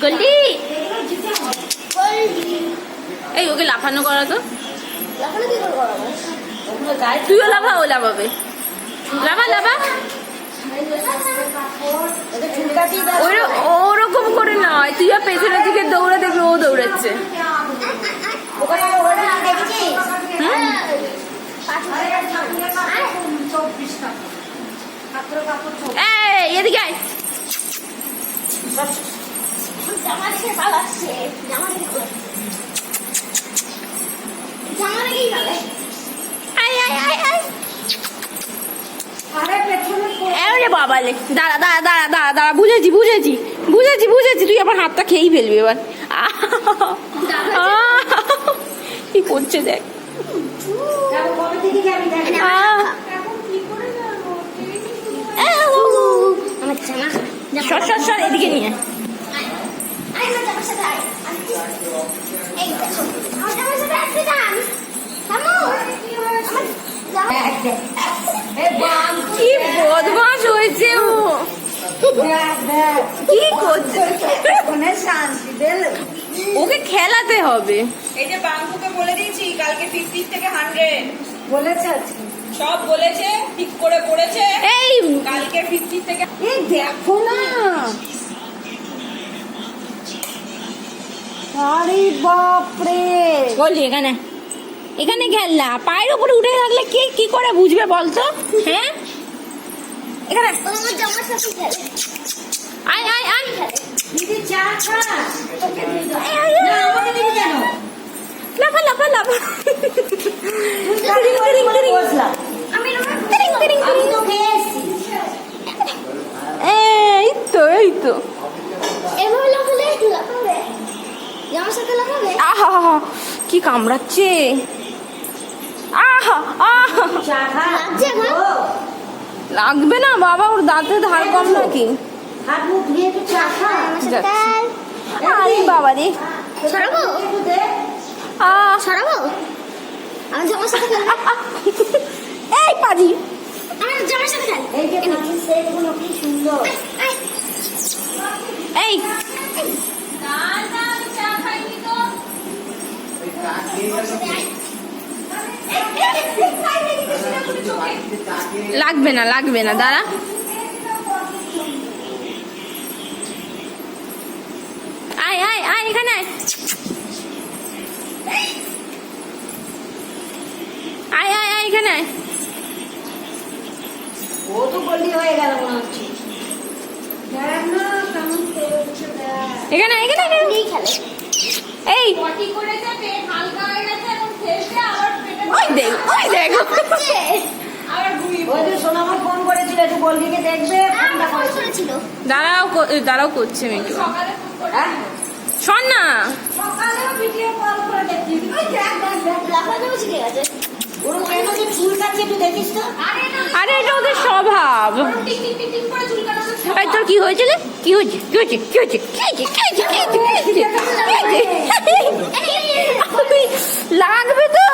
গোল্ডি এই ওকে লাফানো করা তো, তুইও লাফা ও লাফাবে, লাফা লাফা। ওরকম করে নয়, তুইও পেছনের দিকে দৌড়ে দেখবি ও দৌড়াচ্ছে। এদিকে আয়। বাবালে দাঁড়া দাঁড়া দাঁড়া দাঁড়া দাঁড়া, বুঝেছি বুঝেছি বুঝেছি বুঝেছি, তুই আমার হাতটা খেয়েই ফেলবি এবার। কি করছে দেখ, সর এদিকে নিয়ে। কি বদমাশ হয়েছে ও, কি করছে, ওকে খেলাতে হবে। এই যে বাঙ্কুকে বলে দিয়েছি কালকে 50 থেকে 100 বলেছে, সব বলেছে, ঠিক করে পড়েছে। এই কালকে 50 থেকে দেখো না, আরে বাপরে। বলি এখানে এখানে খেলনা, পায়ের উপরে উঠে থাকলে কে কি করে বুঝবে বলতো? হ্যাঁ এখানে আয় আয় আয়, দিদি চা খা, লাফা লাফা লাফা। এই তো এই তো, আহা কি কামড়াচ্ছে, আহা আহা। লাগবে না বাবা, ওর দাঁতে ধার কম নাকি? হাত মুখ ধুয়ে তো চা খা। আরে বাবা রে, সরাবো সরাবো আমার জামার সাথে খেলবে, এই পাজি আমার জামার সাথে খেল। এই যে পাখির সেটগুলো কি সুন্দর। এই লাগবে না লাগবে না, দাঁড়া। আয় আয় আয় এখানে আয়, আয় আয় আয় এখানে আয়। ও তো গোল্ডি হয়ে গেল মনে হচ্ছে। দেখ না কেমন খেলছে, দেখ। এখানে এখানে নিয়ে খেলে। এই পটি করে যাবে, হালকা হয়ে গেছে, এখন খেলছে আবার পেটে ওই দেখ ওই দেখ, আবার ঘুমিয়ে ওই যে সোনামা ফোন করেছিল, একটু গোল্ডিকে দেখবে, ফোনটা করেছিল। দাঁড়াও দাঁড়াও করছে মেয়েকে, সকালে ফোন করে হ্যাঁ শোন না। সকালেও ভিডিও কল করে দেখছি। ওই দেখ দেখ দেখ, লাফা যাবো শিখে গেছে। ওর কেন যে চুল কাটছে একটু দেখিস তো। আরে এটা ওদের স্বভাব। টিক টিক টিক টিক করে চুলকানো হচ্ছে। এই তোর কি হয়েছে রে, কি হয়েছে কি হয়েছে কি হয়েছে কি হয়েছে কি হয়েছে কি হয়েছে কি হয়েছে কি হয়েছে? লাগবে তো।